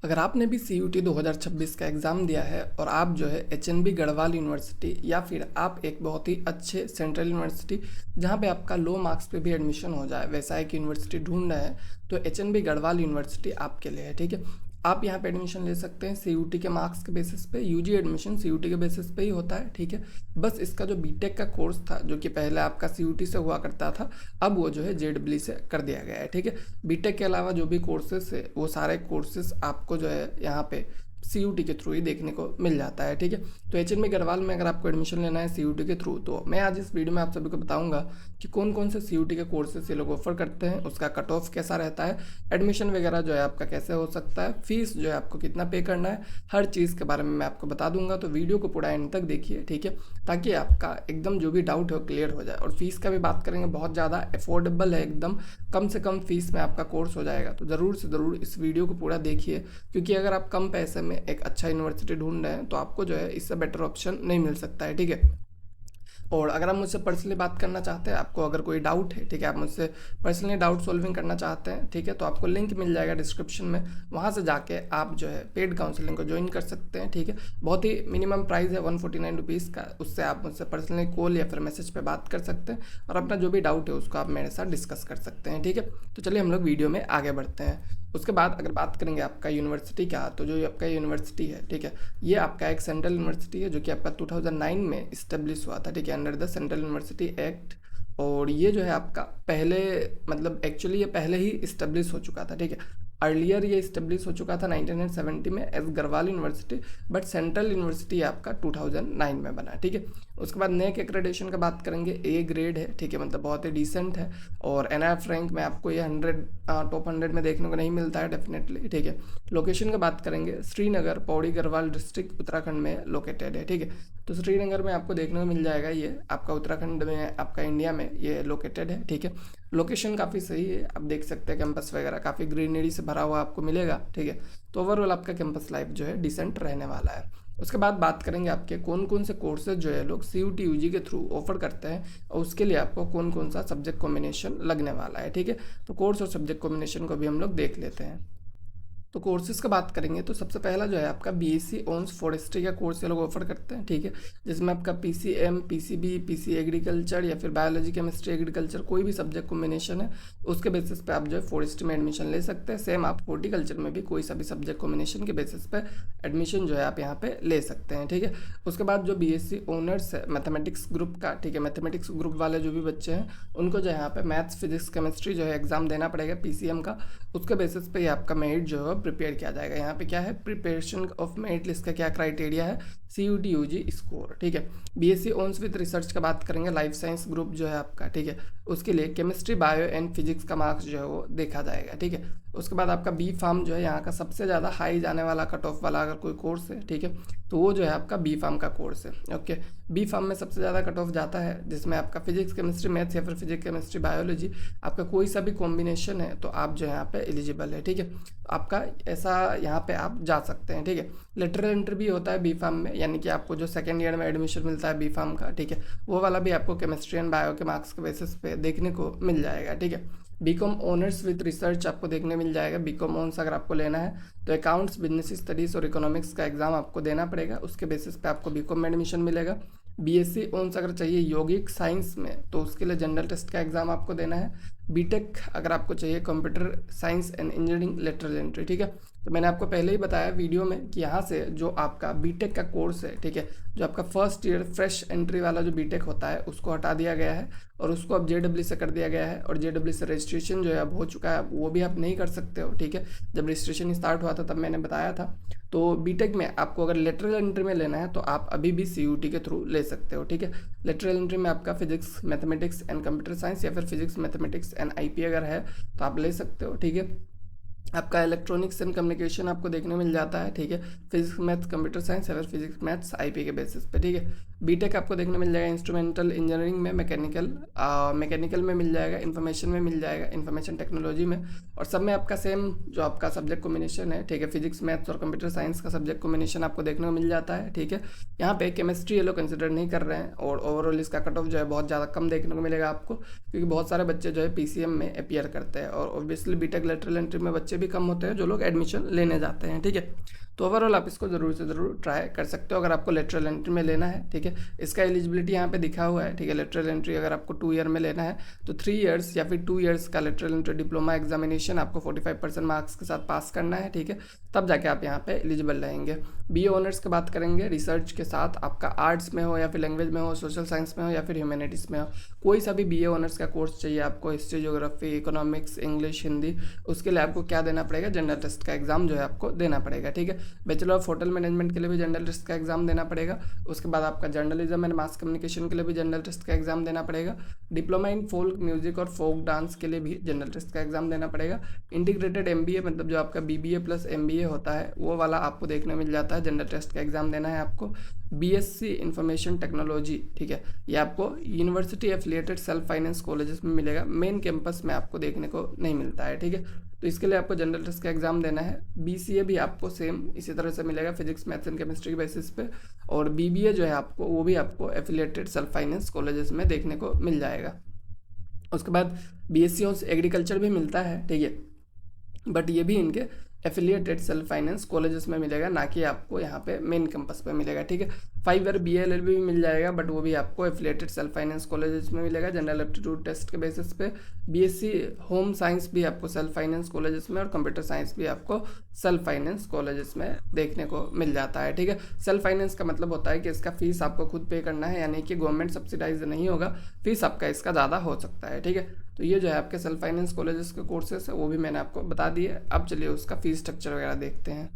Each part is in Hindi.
अगर आपने भी CUT 2026 का एग्ज़ाम दिया है और आप जो है HNB गढ़वाल यूनिवर्सिटी या फिर आप एक बहुत ही अच्छे सेंट्रल यूनिवर्सिटी जहां पे आपका लो मार्क्स पे भी एडमिशन हो जाए वैसा एक यूनिवर्सिटी ढूंढ रहे हैं तो HNB गढ़वाल यूनिवर्सिटी आपके लिए है। ठीक है, आप यहाँ पे एडमिशन ले सकते हैं CUT के मार्क्स के बेसिस पे। UG एडमिशन CUT के बेसिस पे ही होता है। ठीक है, बस इसका जो बीटेक का कोर्स था जो कि पहले आपका CUT से हुआ करता था, अब वो जो है JEE से कर दिया गया है। ठीक है, बीटेक के अलावा जो भी कोर्सेस है वो सारे कोर्सेस आपको जो है यहाँ पे CUT के थ्रू ही देखने को मिल जाता है। ठीक है, तो HNB गढ़वाल में अगर आपको एडमिशन लेना है CUT के थ्रू, तो मैं आज इस वीडियो में आप सभी को बताऊंगा कि कौन कौन से CUT के कोर्सेस ये लोग ऑफर करते हैं, उसका कट ऑफ कैसा रहता है, एडमिशन वगैरह जो है आपका कैसे हो सकता है, फीस जो है आपको कितना पे करना है, हर चीज़ के बारे में मैं आपको बता दूंगा। तो वीडियो को पूरा एंड तक देखिए। ठीक है, ताकि आपका एकदम जो भी डाउट है वो क्लियर हो जाए। और फीस का भी बात करेंगे, बहुत ज़्यादा अफोर्डेबल है, एकदम कम से कम फीस में आपका कोर्स हो जाएगा। तो ज़रूर से ज़रूर इस वीडियो को पूरा देखिए, क्योंकि अगर आप कम पैसे में एक अच्छा यूनिवर्सिटी ढूंढ रहे हैं तो आपको जो है इससे बेटर ऑप्शन नहीं मिल सकता है। ठीक है, और अगर आप मुझसे पर्सनली बात करना चाहते हैं, आपको अगर कोई डाउट है, ठीक है, आप मुझसे पर्सनली डाउट सॉल्विंग करना चाहते हैं, ठीक है, तो आपको लिंक मिल जाएगा डिस्क्रिप्शन में, वहाँ से जाके आप जो है पेड काउंसलिंग को ज्वाइन कर सकते हैं। ठीक है, बहुत ही मिनिमम प्राइस है 149 रुपीज़ का। उससे आप मुझसे पर्सनली कॉल या फिर मैसेज पे बात कर सकते हैं और अपना जो भी डाउट है उसको आप मेरे साथ डिस्कस कर सकते हैं। ठीक है, तो चलिए हम लोग वीडियो में आगे बढ़ते हैं। उसके बाद अगर बात करेंगे आपका यूनिवर्सिटी का, तो जो आपका यूनिवर्सिटी है, ठीक है, ये आपका एक सेंट्रल यूनिवर्सिटी है जो कि आपका 2009 में इस्टेब्लिश हुआ था। ठीक है, under the central university act. और ये जो है आपका पहले, मतलब एक्चुअली ये पहले ही इस्टेब्लिश हो चुका था। ठीक है, अर्लियर ये इस्टेब्लिश हो चुका था 1970 में as Garhwal university, but central university आपका 2009 में बना। ठीक है, उसके बाद नेक एक्रेडिटेशन का बात करेंगे, A ग्रेड है। ठीक है, मतलब बहुत ही डिसेंट है। और NIRF रैंक में आपको ये 100 टॉप 100 में देखने को नहीं मिलता है डेफिनेटली। ठीक है, लोकेशन का बात करेंगे, श्रीनगर पौड़ी गढ़वाल डिस्ट्रिक्ट उत्तराखंड में लोकेटेड है। ठीक है, तो श्रीनगर में आपको देखने को मिल जाएगा, ये आपका उत्तराखंड में, आपका इंडिया में ये लोकेटेड है। ठीक है, लोकेशन काफ़ी सही है, आप देख सकते हैं कैंपस वगैरह काफ़ी ग्रीनरी से भरा हुआ आपको मिलेगा। ठीक है, तो ओवरऑल आपका कैंपस लाइफ जो है डिसेंट रहने वाला है। उसके बाद बात करेंगे आपके कौन कौन से कोर्सेज जो है लोग CUT UG के थ्रू ऑफर करते हैं और उसके लिए आपको कौन कौन सा सब्जेक्ट कॉम्बिनेशन लगने वाला है। ठीक है, तो कोर्स और सब्जेक्ट कॉम्बिनेशन को भी हम लोग देख लेते हैं। तो कोर्सेज का बात करेंगे तो सबसे पहला जो है आपका BSc ऑनर्स फॉरेस्ट्री का कोर्स ये लोग ऑफर करते हैं। ठीक है, जिसमें आपका PCM, PCB, PC एग्रीकल्चर या फिर बायोलॉजी केमिस्ट्री एग्रीकल्चर कोई भी सब्जेक्ट कॉम्बिनेशन है, उसके बेसिस पे आप जो है फॉरेस्ट्री में एडमिशन ले सकते हैं। सेम आप हॉर्टिकल्चर में भी कोई सा भी सब्जेक्ट कॉम्बिनेशन के बेसिस पे एडमिशन जो है आप यहाँ पे ले सकते हैं। ठीक है, उसके बाद जो BSc ऑनर्स है मैथमेटिक्स ग्रुप का, ठीक है, मैथमेटिक्स ग्रुप वाले जो भी बच्चे हैं उनको जो है यहाँ पे मैथ्स फिजिक्स केमिस्ट्री जो है एग्जाम देना पड़ेगा PCM का। उसके बेसिस पे आपका मेरिट जो है प्रिपेयर किया जाएगा। यहाँ पे क्या है, प्रिपरेशन ऑफ मेरिट लिस्ट का क्या क्राइटेरिया है, CUT UG स्कोर। ठीक है, BSc ऑनर्स विद रिसर्च का बात करेंगे, लाइफ साइंस ग्रुप जो है आपका, ठीक है, उसके लिए केमिस्ट्री बायो एंड फिजिक्स का मार्क्स जो है वो देखा जाएगा। ठीक है, उसके बाद आपका B फार्म जो है यहाँ का सबसे ज़्यादा हाई जाने वाला कट ऑफ वाला अगर कोई कोर्स है, ठीक है, तो वो जो है आपका B फार्म का कोर्स है। ओके, B फार्म में सबसे ज़्यादा कट ऑफ जाता है, जिसमें आपका फिजिक्स केमिस्ट्री मैथ्स या फिर फिजिक्स केमिस्ट्री बायोलॉजी आपका कोई सा भी कॉम्बिनेशन है तो आप जो है यहाँ पे एलिजिबल है। ठीक है, आपका ऐसा यहाँ पे आप जा सकते हैं। ठीक है, लेटरल एंट्री भी होता है B फार्म में, यानी कि आपको जो सेकेंड ईयर में एडमिशन मिलता है B फार्म का, ठीक है, वो वाला भी आपको केमिस्ट्री एंड बायो के मार्क्स के बेसिस पे देखने को मिल जाएगा। ठीक है, BCom ऑनर्स विद रिसर्च आपको देखने मिल जाएगा। BCom ऑनर्स अगर आपको लेना है तो अकाउंट्स, बिजनेस स्टडीज़ और इकोनॉमिक्स का एग्जाम आपको देना पड़ेगा, उसके बेसिस पे आपको BCom में एडमिशन मिलेगा। BSc ऑनर्स अगर चाहिए यौगिक साइंस में तो उसके लिए जनरल टेस्ट का एग्जाम आपको देना है। बीटेक अगर आपको चाहिए computer science and engineering lateral entry. ठीक है, तो मैंने आपको पहले ही बताया वीडियो में कि यहाँ से जो आपका बीटेक का कोर्स है, ठीक है, जो आपका फर्स्ट ईयर फ्रेश एंट्री वाला जो बीटेक होता है उसको हटा दिया गया है और उसको अब JEE से कर दिया गया है। और JEE से रजिस्ट्रेशन जो है अब हो चुका है, वो भी आप नहीं कर सकते हो। ठीक है, जब रजिस्ट्रेशन स्टार्ट हुआ था तब मैंने बताया था। तो बीटेक में आपको अगर लेटरल एंट्री में लेना है तो आप अभी भी CUT के थ्रू ले सकते हो। ठीक है, लेटरल एंट्री में आपका physics mathematics and computer science या फिर फिजिक्स मैथमेटिक्स एंड IP अगर है तो आप ले सकते हो। ठीक है, आपका इलेक्ट्रॉनिक्स एंड कम्युनिकेशन आपको देखने मिल जाता है। ठीक है, फिजिक्स मैथ्स कंप्यूटर साइंस या फिर फिजिक्स मैथ्स IP के बेसिस पे। ठीक है, बीटेक आपको देखने मिल जाएगा इंस्ट्रूमेंटल इंजीनियरिंग में, मैकेनिकल में मिल जाएगा, इन्फॉर्मेशन में मिल जाएगा, इन्फॉर्मेशन टेक्नोलॉजी में, और सब में आपका सेम जो आपका सब्जेक्ट कॉम्बिनेशन है, ठीक है, फिजिक्स मैथ्स और कंप्यूटर साइंस का सब्जेक्ट कॉम्बिनेशन आपको देखने को मिल जाता है। ठीक है, यहाँ पे केमिस्ट्री ये लोग कंसिडर नहीं कर रहे हैं और ओवरऑल इसका कट ऑफ जो है बहुत ज़्यादा कम देखने को मिलेगा आपको, क्योंकि बहुत सारे बच्चे जो है पीसीएम में अपीयर करते हैं और ऑब्वियसली बीटेक लेटरल एंट्री में बच्चे भी कम होते हैं जो लोग एडमिशन लेने जाते हैं, ठीक है। तो ओवरऑल आप इसको ज़रूर से ज़रूर ट्राई कर सकते हो अगर आपको लेटरल एंट्री में लेना है, ठीक है। इसका एलिजिबिलिटी यहाँ पे दिखा हुआ है, ठीक है। लेटरल एंट्री अगर आपको 2 ईयर में लेना है तो 3 इयर्स या फिर 2 इयर्स का लेटरल एंट्री डिप्लोमा एग्जामिनेशन आपको 45% मार्क्स के साथ पास करना है, ठीक है। तब जाके आप यहाँ पे एलिजिबल रहेंगे। बीए ऑनर्स की बात करेंगे, रिसर्च के साथ आपका आर्ट्स में हो या फिर लैंग्वेज में हो, सोशल साइंस में हो या फिर ह्यूमैनिटीज़ में हो, कोई सा भी बीए ऑनर्स का कोर्स चाहिए आपको, history, geography, economics, English, Hindi, उसके लिए आपको क्या देना पड़ेगा, जनरल टेस्ट का एग्जाम जो है आपको देना पड़ेगा, ठीक है। बैचलर ऑफ होटल मैनेजमेंट के लिए भी जनरल टेस्ट का एग्जाम देना पड़ेगा। उसके बाद आपका जर्नलिज्म एंड मास कम्युनिकेशन के लिए भी जनरल टेस्ट का एग्जाम देना पड़ेगा। डिप्लोमा इन फोल्क म्यूजिक और फोक डांस के लिए भी जनरल टेस्ट का एग्जाम देना पड़ेगा। इंटीग्रेटेड एमबीए मतलब जो आपका बीबीए प्लस एमबीए होता है वो वाला आपको देखने मिल जाता है, जनरल टेस्ट का एग्जाम देना है आपको। बीएससी इंफॉर्मेशन टेक्नोलॉजी, ठीक है, ये आपको university affiliated self finance colleges में मिलेगा, मेन कैंपस में आपको देखने को नहीं मिलता है, ठीक है। तो इसके लिए आपको जनरल टेस्ट का एग्जाम देना है। बीसीए भी आपको सेम इसी तरह से मिलेगा, फिजिक्स, मैथ्स एंड केमिस्ट्री के बेसिस पे। और बीबीए जो है आपको वो भी आपको एफिलिएटेड सेल्फ फाइनेंस कॉलेजेस में देखने को मिल जाएगा। उसके बाद बीएससी ऑफ एग्रीकल्चर भी मिलता है, ठीक है, बट ये भी इनके एफिलिएटेड सेल्फ फाइनेंस कॉलेजेस में मिलेगा, ना कि आपको यहाँ पे मेन कैंपस पे मिलेगा, ठीक है। 5 ईयर बीएलएलबी भी मिल जाएगा, बट वो भी आपको एफिलिएटेड सेल्फ फाइनेंस कॉलेजेस में मिलेगा जनरल एप्टीट्यूड टेस्ट के बेसिस पे। बीएससी होम साइंस भी आपको सेल्फ फाइनेंस कॉलेजेस में और कंप्यूटर साइंस भी आपको सेल्फ फाइनेंस कॉलेजेस में देखने को मिल जाता है, ठीक है। सेल्फ फाइनेंस का मतलब होता है कि इसका फीस आपको खुद पे करना है, यानी कि गवर्नमेंट सब्सिडाइज नहीं होगा, फीस आपका इसका ज़्यादा हो सकता है, ठीक है। तो ये जो है आपके सेल्फ फाइनेंस कॉलेजेस के कोर्सेस है वो भी मैंने आपको बता दिए। अब चलिए उसका फीस स्ट्रक्चर वगैरह देखते हैं।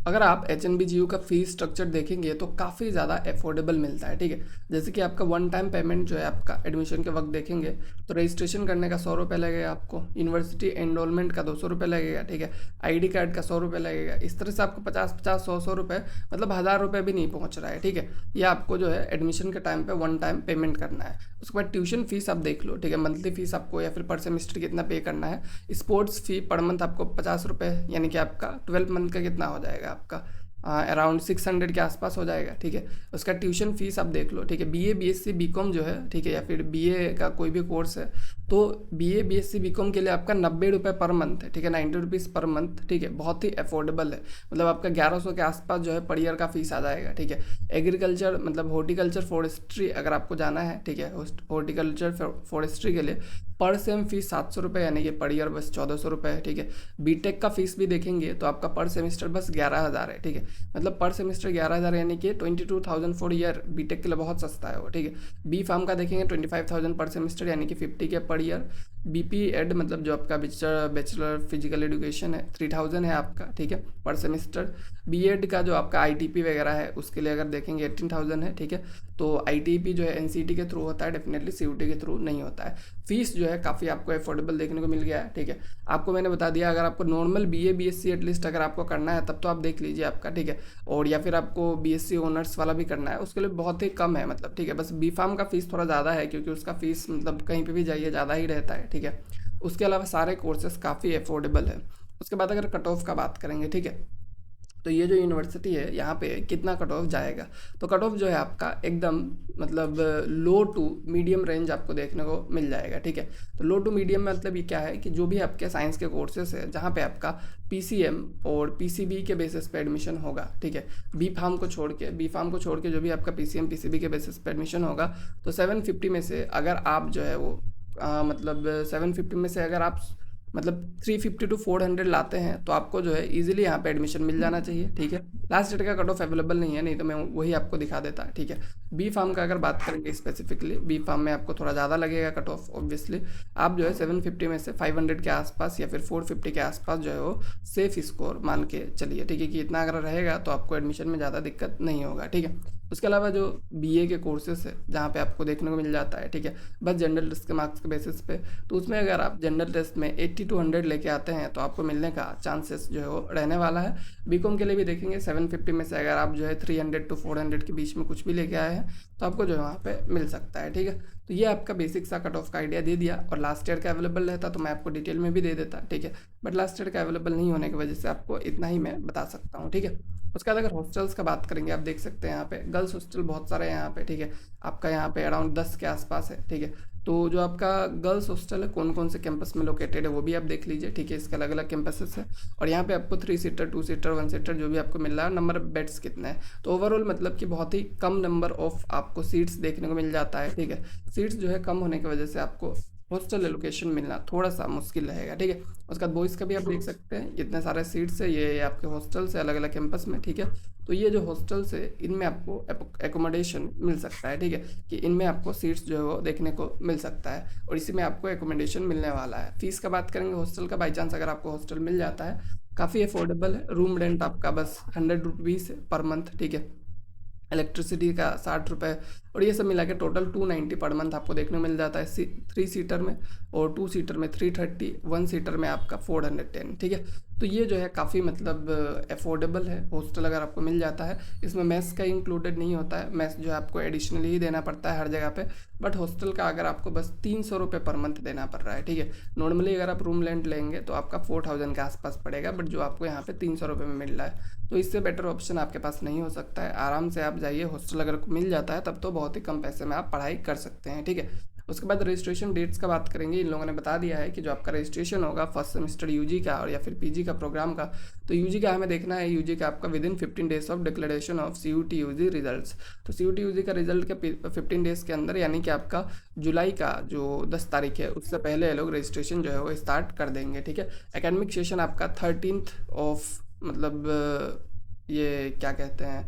अगर आप HNBGU का फीस स्ट्रक्चर देखेंगे तो काफ़ी ज़्यादा अफोर्डेबल मिलता है, ठीक है। जैसे कि आपका वन टाइम पेमेंट जो है आपका एडमिशन के वक्त देखेंगे तो रजिस्ट्रेशन करने का 100 रुपये लगेगा आपको, यूनिवर्सिटी एनरोलमेंट का 200 रुपये लगेगा, ठीक है, ID कार्ड का 100 रुपये लगेगा। इस तरह से आपको 50-50, 100-100 रुपये, मतलब 1000 रुपये भी नहीं पहुँच रहा है, ठीक है। ये आपको जो है एडमिशन के टाइम पर वन टाइम पेमेंट करना है। उसके बाद ट्यूशन फीस आप देख लो, ठीक है, मंथली फीस आपको या फिर पर सेमेस्टर कितना पे करना है। स्पोर्ट्स फी पर मंथ आपको 50 रुपये, यानी कि आपका 12 मंथ का कितना हो जाएगा आपका अराउंड 600 के आसपास हो जाएगा, ठीक है। उसका ट्यूशन फीस आप देख लो, ठीक है। बीए बीएससी बीकॉम जो है, ठीक है, या फिर बीए का कोई भी कोर्स है तो बीए बीएससी बीकॉम के लिए आपका 90 रुपये पर मंथ है, ठीक है, 90 रुपीज़ पर मंथ, ठीक है, बहुत ही अफोर्डेबल है। मतलब आपका 1100 के आसपास जो है पर ईयर का फीस आ जाएगा, ठीक है। एग्रीकल्चर मतलब हॉर्टिकल्चर फॉरेस्ट्री अगर आपको जाना है, ठीक है, हॉर्टिकल्चर फॉरेस्ट्री के लिए पर सेम फीस 700 रुपये, यानी कि पर ईयर बस 1400 रुपये है, ठीक है। बीटेक का फीस भी देखेंगे तो आपका पर सेमेस्टर बस 11,000 है, ठीक है, मतलब पर सेमेस्टर 11,000 यानी कि 22,000 फॉर ईयर, बीटेक के लिए बहुत सस्ता है वो, ठीक है। बी फार्म का देखेंगे 25,000 पर सेमेस्टर, यानी कि 50 के पर ईयर। बीपी एड मतलब जो आपका बैचलर फिजिकल एजुकेशन है 3000 है आपका, ठीक है, पर सेमेस्टर। बीएड का जो आपका आईटीपी वगैरह है उसके लिए अगर देखेंगे 18,000 है, ठीक है। तो आईटीपी जो है एनसीटी के थ्रू होता है, डेफिनेटली सीयूटी के थ्रू नहीं होता है। फीस जो है काफ़ी आपको अफोर्डेबल देखने को मिल गया है, ठीक है। आपको मैंने बता दिया अगर आपको नॉर्मल बीए बीएससी एटलीस्ट अगर आपको करना है तब तो आप देख लीजिए आपका, ठीक है, और या फिर आपको बीएससी ऑनर्स वाला भी करना है उसके लिए बहुत ही कम है, मतलब, ठीक है। बस बी फार्म का फीस थोड़ा ज़्यादा है क्योंकि उसका फीस मतलब कहीं पर भी जाइए ज़्यादा ही रहता है, ठीक है। उसके अलावा सारे कोर्सेज काफ़ी अफोर्डेबल है। उसके बाद अगर कट ऑफ का बात करेंगे, ठीक है, तो ये जो यूनिवर्सिटी है यहाँ पे कितना कट ऑफ जाएगा, तो कट ऑफ जो है आपका एकदम मतलब लो टू मीडियम रेंज आपको देखने को मिल जाएगा, ठीक है। तो लो टू मीडियम में मतलब ये क्या है कि जो भी आपके साइंस के कोर्सेस है जहाँ पे आपका पीसीएम और पीसीबी के बेसिस पे एडमिशन होगा, ठीक है, बी फार्म को छोड़ के जो भी आपका पीसीएम पीसीबी के बेसिस पे एडमिशन होगा, तो 750 में से अगर आप जो है वो मतलब 750 में से अगर आप मतलब 350 to 400 लाते हैं तो आपको जो है इजीली यहाँ पे एडमिशन मिल जाना चाहिए, ठीक है। लास्ट डेट का कट ऑफ अवेलेबल नहीं है, नहीं तो मैं वही आपको दिखा देता, ठीक है। बी फार्म का अगर बात करेंगे स्पेसिफिकली, बी फार्म में आपको थोड़ा ज़्यादा लगेगा कट ऑफ, ऑब्वियसली। आप जो है 750 में से 500 के आसपास या फिर 450 के आसपास जो है वो सेफ स्कोर मान के चलिए, ठीक है, कि इतना अगर रहेगा तो आपको एडमिशन में ज़्यादा दिक्कत नहीं होगा, ठीक है। उसके अलावा जो बीए के कोर्सेस है जहाँ पे आपको देखने को मिल जाता है, ठीक है, बस जनरल टेस्ट के मार्क्स के बेसिस पे, तो उसमें अगर आप जनरल टेस्ट में 80 to 100 लेके आते हैं तो आपको मिलने का चांसेस जो है वो रहने वाला है। बीकॉम के लिए भी देखेंगे 750 में से अगर आप जो है 300 to 400 के बीच में कुछ भी लेके आए हैं तो आपको जो है वहाँ पे मिल सकता है, ठीक है। तो ये आपका बेसिक सा कट ऑफ का आइडिया दे दिया, और लास्ट ईयर का अवेलेबल रहता तो मैं आपको डिटेल में भी दे देता, ठीक है, बट लास्ट ईयर का अवेलेबल नहीं होने की वजह से आपको इतना ही मैं बता सकता हूँ, ठीक है। उसके बाद अगर हॉस्टल्स का बात करेंगे, आप देख सकते हैं यहाँ पे गर्ल्स हॉस्टल बहुत सारे हैं यहाँ पे, ठीक है। आपका यहाँ पे अराउंड 10 के आसपास है, ठीक है। तो जो आपका गर्ल्स हॉस्टल है कौन कौन से कैंपस में लोकेटेड है वो भी आप देख लीजिए, ठीक है। इसके अलग अलग कैंपसेस है और यहाँ पे आपको 3 सीटर 2 सीटर 1 सीटर जो भी आपको मिल रहा है, नंबर ऑफ बेड्स कितने हैं, तो ओवरऑल मतलब कि बहुत ही कम नंबर ऑफ आपको सीट्स देखने को मिल जाता है, ठीक है। सीट्स जो है कम होने की वजह से आपको हॉस्टल एलोकेशन मिलना थोड़ा सा मुश्किल रहेगा, ठीक है। उसके बाद बॉयज़ का भी आप देख सकते हैं इतने सारे सीट्स है, ये आपके हॉस्टल से अलग अलग कैंपस में, ठीक है। तो ये जो हॉस्टल्स है इनमें आपको एकोमोडेशन मिल सकता है, ठीक है, कि इनमें आपको सीट्स जो है वो देखने को मिल सकता है और इसी में आपको एकोमोडेशन मिलने वाला है। फीस का बात करेंगे हॉस्टल का, बाई चांस अगर आपको हॉस्टल मिल जाता है काफ़ी अफोर्डेबल है। रूम रेंट आपका बस 100 रुपीज़ पर मंथ, ठीक है। इलेक्ट्रिसिटी का 60 रुपये और ये सब मिला के टोटल 290 पर मंथ आपको देखने को मिल जाता है 3 सीटर में, और 2 सीटर में 330, 1 सीटर में आपका 410, ठीक है। तो ये जो है काफ़ी मतलब अफोर्डेबल है हॉस्टल अगर आपको मिल जाता है। इसमें मेस का इंक्लूडेड नहीं होता है, मेस जो है आपको एडिशनली ही देना पड़ता है हर जगह पे, बट हॉस्टल का अगर आपको बस 300 रुपये पर मंथ देना पड़ रहा है, ठीक है। नॉर्मली अगर आप रूम रेंट लेंगे तो आपका 4000 के आसपास पड़ेगा, बट जो आपको यहाँ पे 300 रुपये में मिल रहा है, तो इससे बेटर ऑप्शन आपके पास नहीं हो सकता है। आराम से आप जाइए, हॉस्टल अगर मिल जाता है तब तो बहुत ही कम पैसे में आप पढ़ाई कर सकते हैं, ठीक है। उसके बाद रजिस्ट्रेशन डेट्स का बात करेंगे, इन लोगों ने बता दिया है कि जो आपका रजिस्ट्रेशन होगा फर्स्ट सेमेस्टर यूजी का और या फिर पीजी का प्रोग्राम का, तो यूजी का हमें देखना है, यूजी का आपका within 15 days of declaration of CUET UG results. तो सीयूटी यूजी का रिजल्ट के 15 डेज के अंदर, यानी कि आपका जुलाई का जो 10 तारीख है उससे पहले ये लोग रजिस्ट्रेशन जो है वो स्टार्ट कर देंगे, ठीक है। एकेडमिक सेशन आपका 13th ऑफ मतलब ये क्या कहते हैं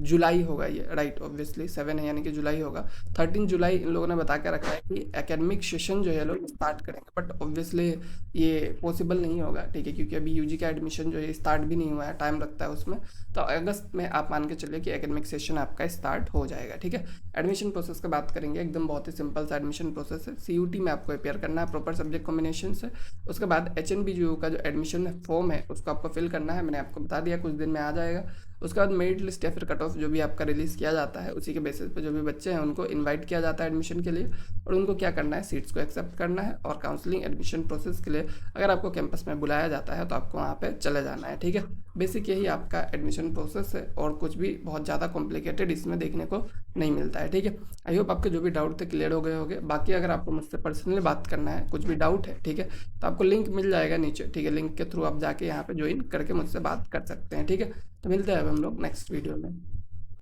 जुलाई होगा, ये राइट ऑब्वियसली 7 है यानी कि जुलाई होगा। 13 जुलाई इन लोगों ने बता के रखा है कि एकेडमिक सेशन जो है लोग स्टार्ट करेंगे, बट ऑब्वियसली ये पॉसिबल नहीं होगा, ठीक है, क्योंकि अभी यूजी का एडमिशन जो है स्टार्ट भी नहीं हुआ है, टाइम लगता है उसमें। तो अगस्त में आप मान के चलिए कि एकेडमिक सेशन आपका स्टार्ट हो जाएगा, ठीक है। एडमिशन प्रोसेस का बात करेंगे, एकदम बहुत ही सिंपल सा एडमिशन प्रोसेस है। सीयूटी में आपको अपेयर करना है प्रॉपर सब्जेक्ट कॉम्बिनेशन से। उसके बाद एचएनबीजीयू का जो एडमिशन फॉर्म है उसको आपको फिल करना है, मैंने आपको बता दिया कुछ दिन में आ जाएगा। उसके बाद मेरिट लिस्ट या फिर कट ऑफ जो भी आपका रिलीज़ किया जाता है उसी के बेसिस पे जो भी बच्चे हैं उनको इनवाइट किया जाता है एडमिशन के लिए, और उनको क्या करना है, सीट्स को एक्सेप्ट करना है और काउंसलिंग एडमिशन प्रोसेस के लिए अगर आपको कैंपस में बुलाया जाता है तो आपको वहाँ पे चले जाना है, ठीक है। बेसिक यही आपका एडमिशन प्रोसेस है और कुछ भी बहुत ज़्यादा कॉम्प्लिकेटेड इसमें देखने को नहीं मिलता है, ठीक है। आई होप आपके जो भी डाउट थे क्लियर हो गए होंगे। बाकी अगर आपको मुझसे पर्सनली बात करना है, कुछ भी डाउट है, ठीक है, तो आपको लिंक मिल जाएगा नीचे, ठीक है। लिंक के थ्रू आप जाके यहाँ पे ज्वाइन करके मुझसे बात कर सकते हैं, ठीक है। तो मिलते हैं अब हम लोग नेक्स्ट वीडियो में।